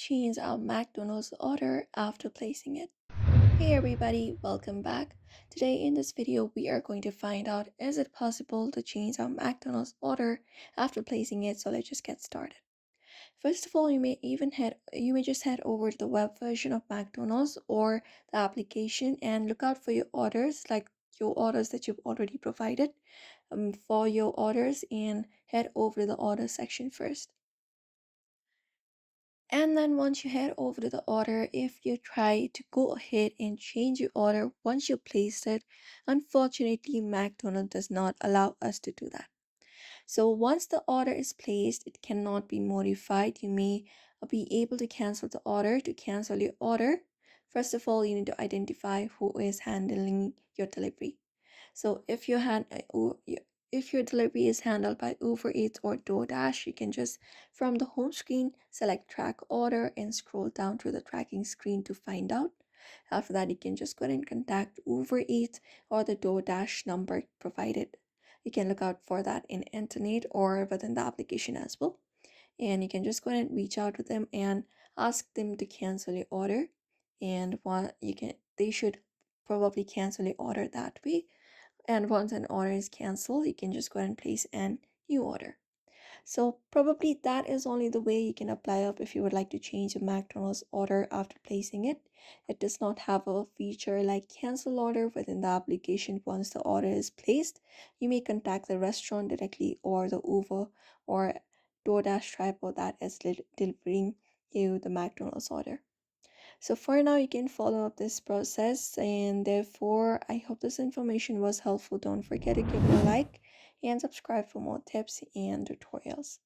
change our McDonald's order after placing it. Hey everybody, welcome back. Today in this video we are going to find out is it possible to change our McDonald's order after placing it. So let's just get started. First of all, you may just head over to the web version of McDonald's or the application and look out for your orders, like your orders that you've already provided for your orders, and head over to the order section first. And then once you head over to the order, if you try to go ahead and change your order once you placed it, unfortunately, McDonald's does not allow us to do that. So once the order is placed, it cannot be modified. You may be able to cancel the order. To cancel your order, first of all, you need to identify who is handling your delivery. So if your delivery is handled by Uber Eats or DoorDash, you can just from the home screen select track order and scroll down to the tracking screen to find out. After that, you can just go ahead and contact Uber Eats or the DoorDash number provided. You can look out for that in internet or within the application as well. And you can just go ahead and reach out to them and ask them to cancel your order. And what you can they should probably cancel your order that way. And once an order is canceled, you can just go ahead and place an new order. So probably that is only the way you can apply up if you would like to change a McDonald's order after placing it. It does not have a feature like cancel order within the application. Once the order is placed, you may contact the restaurant directly or the Uber or DoorDash driver that is delivering you the McDonald's order. So for now, you can follow up this process, and therefore I hope this information was helpful. Don't forget to give it a like and subscribe for more tips and tutorials.